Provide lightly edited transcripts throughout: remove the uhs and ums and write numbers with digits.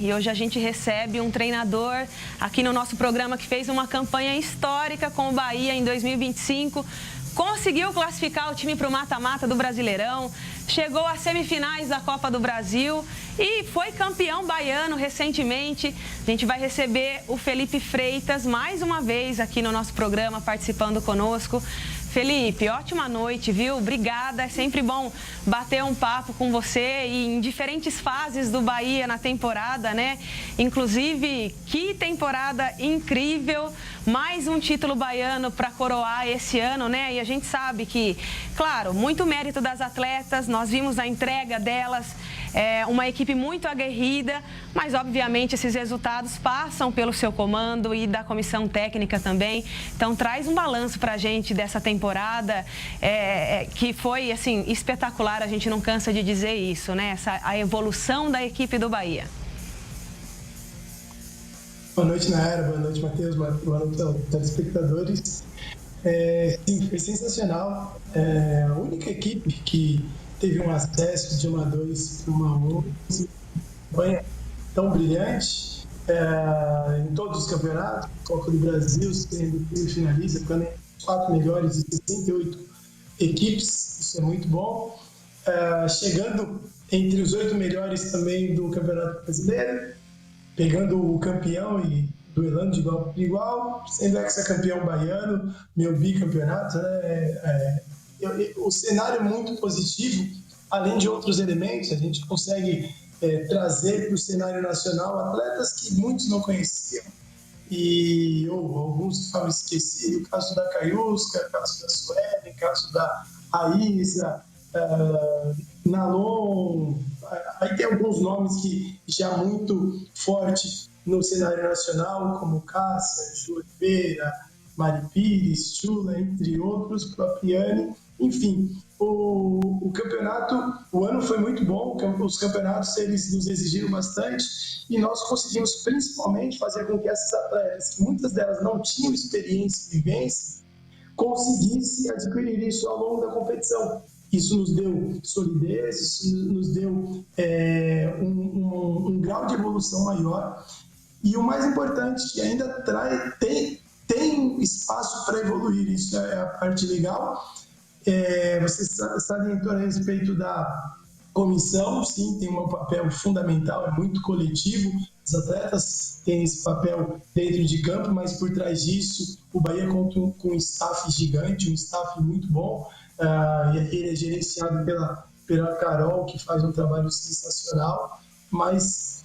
E hoje a gente recebe um treinador aqui no nosso programa que fez uma campanha histórica com o Bahia em 2025. Conseguiu classificar o time para o mata-mata do Brasileirão, chegou às semifinais da Copa do Brasil e foi campeão baiano recentemente. A gente vai receber o Felipe Freitas mais uma vez aqui no nosso programa, participando conosco. Felipe, ótima noite, viu? Obrigada, é sempre bom bater um papo com você e em diferentes fases do Bahia na temporada, né? Inclusive, que temporada incrível, mais um título baiano para coroar esse ano, né? E a gente sabe que, claro, muito mérito das atletas, nós vimos a entrega delas, uma equipe muito aguerrida, mas obviamente esses resultados passam pelo seu comando e da comissão técnica também. Então traz um balanço para a gente dessa temporada que foi assim espetacular, a gente não cansa de dizer isso, né? A evolução da equipe do Bahia. Boa noite, Nayara, boa noite, Matheus, boa noite aos telespectadores. Sim, foi sensacional. A única equipe que teve um acesso de uma a 2 para uma 11, campanha tão brilhante em todos os campeonatos, Copa do Brasil sendo semifinalista, ficando entre os 4 melhores de 68 equipes, isso é muito bom. Chegando entre os 8 melhores também do Campeonato Brasileiro, pegando o campeão e duelando de igual para igual, sendo ex-campeão baiano, meu bicampeonato, né? O cenário é muito positivo, além de outros elementos, a gente consegue trazer para o cenário nacional atletas que muitos não conheciam e alguns estavam esquecidos, o caso da Caiusca, o caso da Sueli, o caso da Raíssa, Nalon, aí tem alguns nomes que já muito forte no cenário nacional, como Cássia, Ju Oliveira, Mari Pires, Chula, entre outros, Propriani, enfim, o campeonato, o ano foi muito bom, os campeonatos eles nos exigiram bastante e nós conseguimos principalmente fazer com que essas atletas, que muitas delas não tinham experiência e vivência, conseguissem adquirir isso ao longo da competição. Isso nos deu solidez, isso nos deu um grau de evolução maior e o mais importante, que ainda tem espaço para evoluir, isso é a parte legal. Você salientou a respeito da comissão, sim, tem um papel fundamental, é muito coletivo, os atletas têm esse papel dentro de campo, mas por trás disso o Bahia conta com um staff gigante, um staff muito bom, ele é gerenciado pela Carol, que faz um trabalho sensacional, mas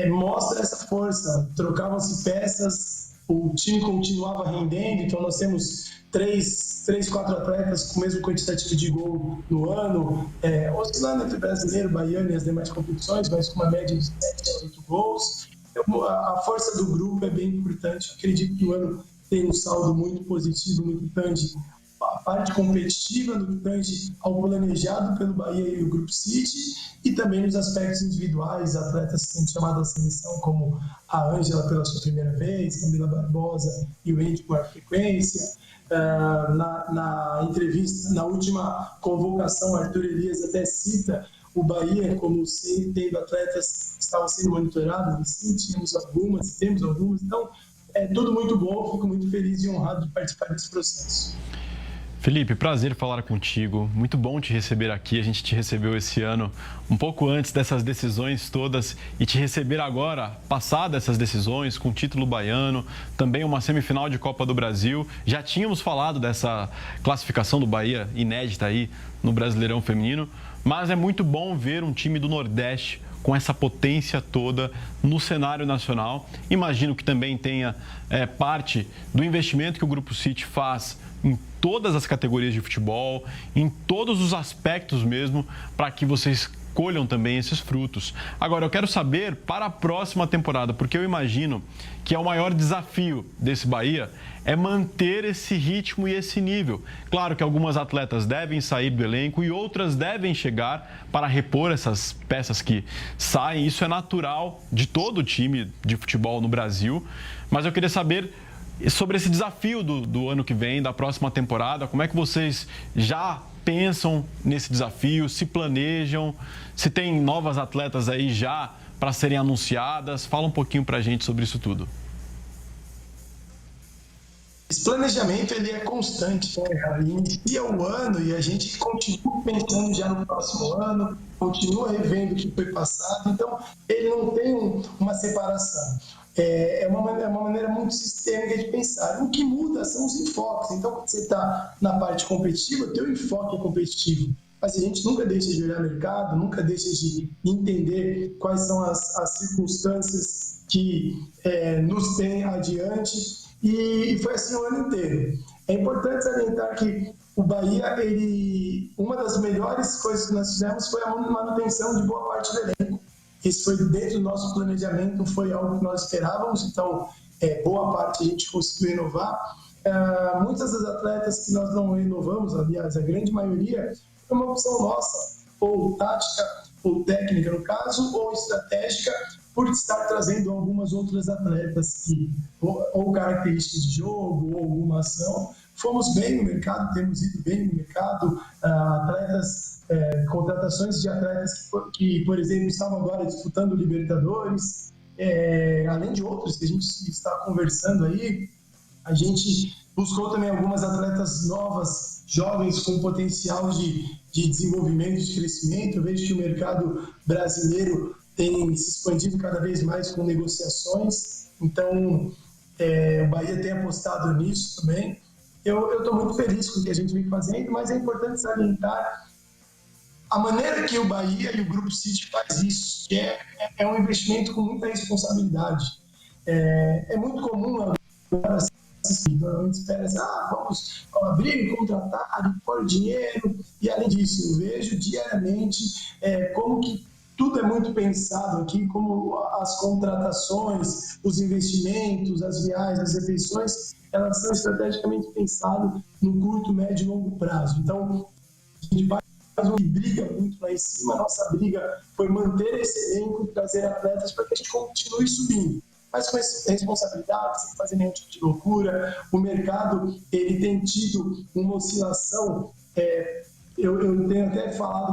mostra essa força, trocavam-se peças, o time continuava rendendo, então nós temos 4 atletas com o mesmo quantitativo de gol no ano, oscilando entre brasileiro, baiano e as demais competições, mas com uma média de 7 a 8 gols. Então, a força do grupo é bem importante. Eu acredito que o ano tem um saldo muito positivo no que tange a parte competitiva, no que tange ao planejado pelo Bahia e o Grupo City, e também nos aspectos individuais, atletas que são chamados à seleção, como a Ângela pela sua primeira vez, Camila Barbosa e o Andy com a frequência. Na entrevista, na última convocação, Arthur Elias até cita o Bahia como tendo atletas que estavam sendo monitorados, sim, temos algumas, então é tudo muito bom, fico muito feliz e honrado de participar desse processo. Felipe, prazer falar contigo, muito bom te receber aqui, a gente te recebeu esse ano um pouco antes dessas decisões todas e te receber agora, passado essas decisões, com título baiano, também uma semifinal de Copa do Brasil. Já tínhamos falado dessa classificação do Bahia inédita aí no Brasileirão Feminino, mas é muito bom ver um time do Nordeste com essa potência toda no cenário nacional. Imagino que também tenha parte do investimento que o Grupo City faz em todas as categorias de futebol, em todos os aspectos mesmo, para que vocês colham também esses frutos. Agora, eu quero saber para a próxima temporada, porque eu imagino que é o maior desafio desse Bahia é manter esse ritmo e esse nível. Claro que algumas atletas devem sair do elenco e outras devem chegar para repor essas peças que saem. Isso é natural de todo time de futebol no Brasil. Mas eu queria saber sobre esse desafio do ano que vem, da próxima temporada. Como é que vocês já pensam nesse desafio, se planejam, se tem novas atletas aí já para serem anunciadas? Fala um pouquinho para a gente sobre isso tudo. Esse planejamento ele é constante, né? Inicia o ano e a gente continua pensando já no próximo ano, continua revendo o que foi passado, então ele não tem uma separação. É uma maneira muito sistêmica de pensar. O que muda são os enfoques. Então, quando você está na parte competitiva, o teu enfoque é competitivo. Mas a gente nunca deixa de olhar o mercado, nunca deixa de entender quais são as circunstâncias que nos têm adiante. E foi assim o ano inteiro. É importante salientar que o Bahia, uma das melhores coisas que nós fizemos foi a manutenção de boa parte do elenco. Isso foi dentro do nosso planejamento, foi algo que nós esperávamos, então boa parte a gente conseguiu renovar. Muitas das atletas que nós não renovamos, aliás, a grande maioria, foi uma opção nossa, ou tática, ou técnica no caso, ou estratégica, por estar trazendo algumas outras atletas que, ou características de jogo, ou alguma ação. Fomos bem no mercado, temos ido bem no mercado, contratações de atletas que, por exemplo, estavam agora disputando o Libertadores, além de outros que a gente está conversando aí. A gente buscou também algumas atletas novas, jovens, com potencial de desenvolvimento, de crescimento. Eu vejo que o mercado brasileiro tem se expandido cada vez mais com negociações, então o Bahia tem apostado nisso também. Eu estou muito feliz com o que a gente vem fazendo, mas é importante salientar a maneira que o Bahia e o Grupo City faz isso, que é um investimento com muita responsabilidade. É muito comum agora normalmente espera-se, vamos abrir, contratar, pôr dinheiro, e além disso, eu vejo diariamente como que tudo é muito pensado aqui, como as contratações, os investimentos, as viagens, as refeições, elas são estrategicamente pensadas no curto, médio e longo prazo. Então, a gente vai e briga muito lá em cima. A nossa briga foi manter esse elenco, trazer atletas para que a gente continue subindo. Mas com responsabilidade, sem fazer nenhum tipo de loucura. O mercado ele tem tido uma oscilação. Eu tenho até falado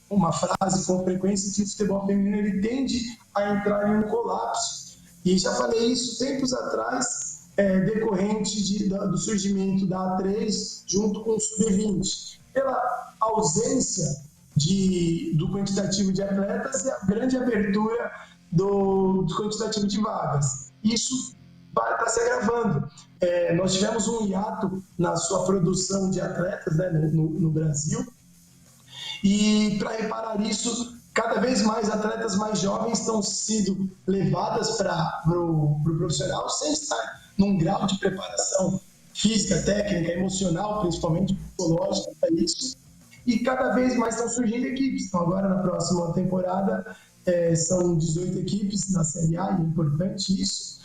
uma frase com frequência, que o futebol feminino ele tende a entrar em um colapso. E já falei isso tempos atrás, decorrente do surgimento da A3 junto com o Sub-20. Pela ausência do quantitativo de atletas e a grande abertura do quantitativo de vagas. Isso está se agravando. Nós tivemos um hiato na sua produção de atletas, né, no Brasil, e para reparar isso, cada vez mais atletas mais jovens estão sendo levadas para o profissional sem estar num grau de preparação física, técnica, emocional, principalmente psicológica para isso. E cada vez mais estão surgindo equipes. Então agora na próxima temporada são 18 equipes na Série A, e é importante isso.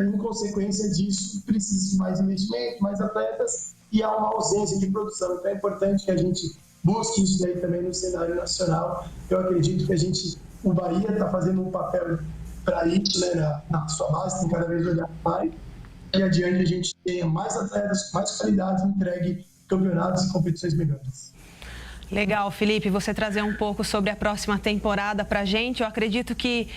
Em consequência disso, precisa de mais investimento, mais atletas, e há uma ausência de produção. Então é importante que a gente busque isso daí também no cenário nacional. Eu acredito que o Bahia está fazendo um papel para isso, né, na sua base, tem cada vez olhar mais, e adiante a gente tenha mais atletas, mais qualidade, entregue campeonatos e competições melhores. Legal, Felipe, você trazer um pouco sobre a próxima temporada para a gente. Eu acredito que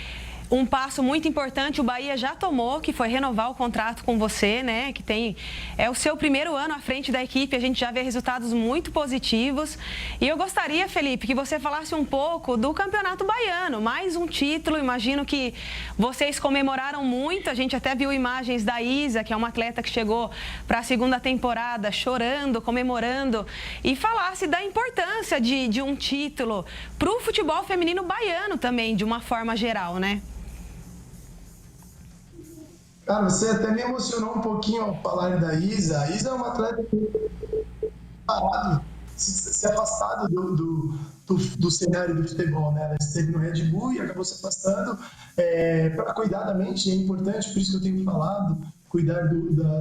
um passo muito importante o Bahia já tomou, que foi renovar o contrato com você, né? Que é o seu primeiro ano à frente da equipe, a gente já vê resultados muito positivos. E eu gostaria, Felipe, que você falasse um pouco do Campeonato Baiano, mais um título. Imagino que vocês comemoraram muito, a gente até viu imagens da Isa, que é uma atleta que chegou para a segunda temporada chorando, comemorando, e falasse da importância de um título para o futebol feminino baiano também, de uma forma geral, né? Cara, você até me emocionou um pouquinho ao falar da Isa. A Isa é uma atleta que parado, se afastado do cenário do futebol, né? Ela esteve no Red Bull e acabou se afastando. Para cuidar da mente é importante, por isso que eu tenho falado, cuidar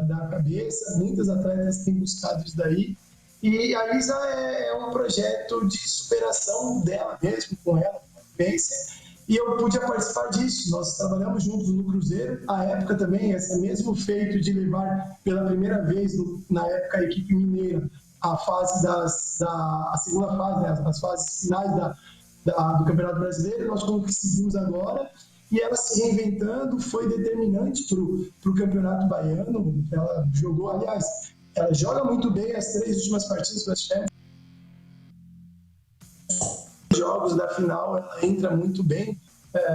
da cabeça. Muitas atletas têm buscado isso daí. E a Isa é um projeto de superação dela mesmo, com ela, com a vivência. E eu podia participar disso. Nós trabalhamos juntos no Cruzeiro. À época também, esse mesmo feito de levar pela primeira vez, na época, a equipe mineira, a fase a segunda fase, né, as fases finais do Campeonato Brasileiro, nós conseguimos agora, e ela se reinventando foi determinante para o Campeonato Baiano. Ela jogou, aliás, ela joga muito bem as 3 últimas partidas das Champions. Jogos da final, ela entra muito bem,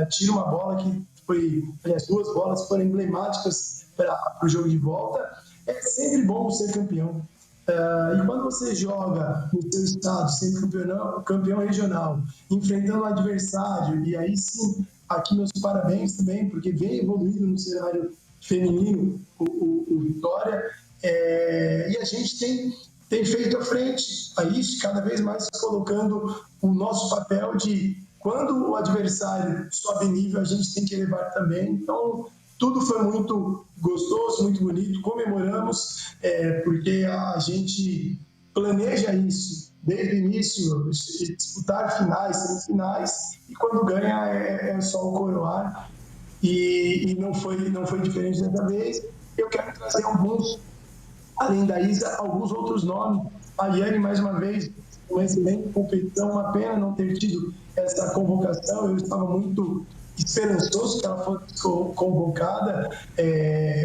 tira uma bola que foi, as 2 bolas foram emblemáticas para o jogo de volta. É sempre bom ser campeão. E quando você joga no seu estado, sendo campeão regional, enfrentando um adversário, e aí sim, aqui meus parabéns também, porque vem evoluindo no cenário feminino o Vitória, e a gente tem feito à frente a isso, cada vez mais colocando o nosso papel de quando o adversário sobe nível, a gente tem que elevar também. Então, tudo foi muito gostoso, muito bonito, comemoramos, porque a gente planeja isso desde o início, disputar finais, semifinais, e quando ganha é só o coroar, e não foi diferente dessa vez. Eu quero trazer alguns, além da Isa, alguns outros nomes. A Yane, mais uma vez, uma excelente competição, uma pena não ter tido essa convocação, eu estava muito esperançoso que ela fosse convocada.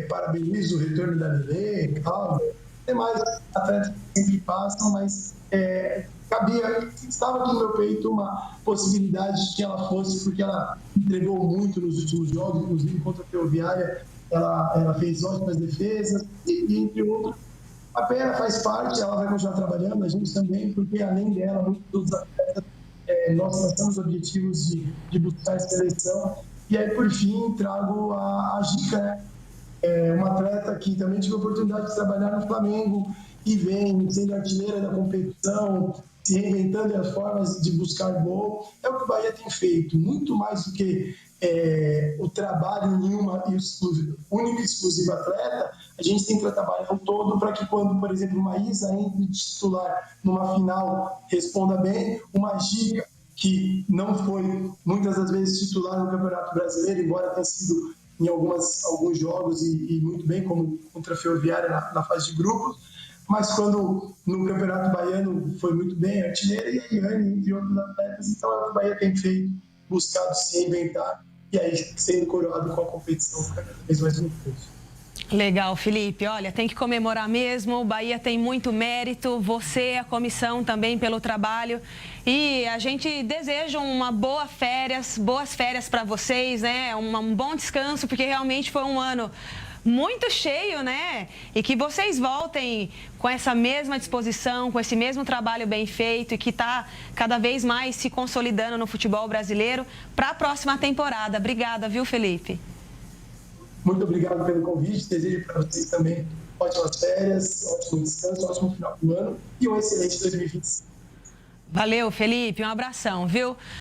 Parabenizo o retorno da Lelê, Cláudia, demais atletas que sempre passam, mas estava aqui no meu peito uma possibilidade de que ela fosse, porque ela entregou muito nos últimos jogos, inclusive contra a Ferroviária, ela fez ótimas defesas, e entre outros. A pena faz parte, ela vai continuar trabalhando, a gente também, porque além dela, muitos dos atletas, nós traçamos objetivos de buscar seleção. E aí, por fim, trago a Gica, né? Uma atleta que também tive a oportunidade de trabalhar no Flamengo e vem sendo artilheira da competição, se reinventando as formas de buscar gol. É o que o Bahia tem feito, muito mais do que o trabalho em uma única e exclusiva atleta. A gente tem que trabalhar o todo para que quando, por exemplo, uma Isa entre titular numa final, responda bem. Uma Gica, que não foi muitas das vezes titular no Campeonato Brasileiro, embora tenha sido em alguns jogos e muito bem, como contra a Ferroviária na fase de grupos, mas quando no Campeonato Baiano foi muito bem, artilheira, e a Yane, entre outros atletas. Então, o Bahia tem feito, buscado se reinventar, e aí sendo coroado com a competição cada vez mais gostoso. Legal, Felipe. Olha, tem que comemorar mesmo. O Bahia tem muito mérito. Você, a comissão também pelo trabalho. E a gente deseja boas férias para vocês, né? Um bom descanso, porque realmente foi um ano muito cheio, né? E que vocês voltem com essa mesma disposição, com esse mesmo trabalho bem feito e que está cada vez mais se consolidando no futebol brasileiro para a próxima temporada. Obrigada, viu, Felipe? Muito obrigado pelo convite, desejo para vocês também ótimas férias, ótimo descanso, ótimo final do ano e um excelente 2025. Valeu, Felipe, um abração, viu?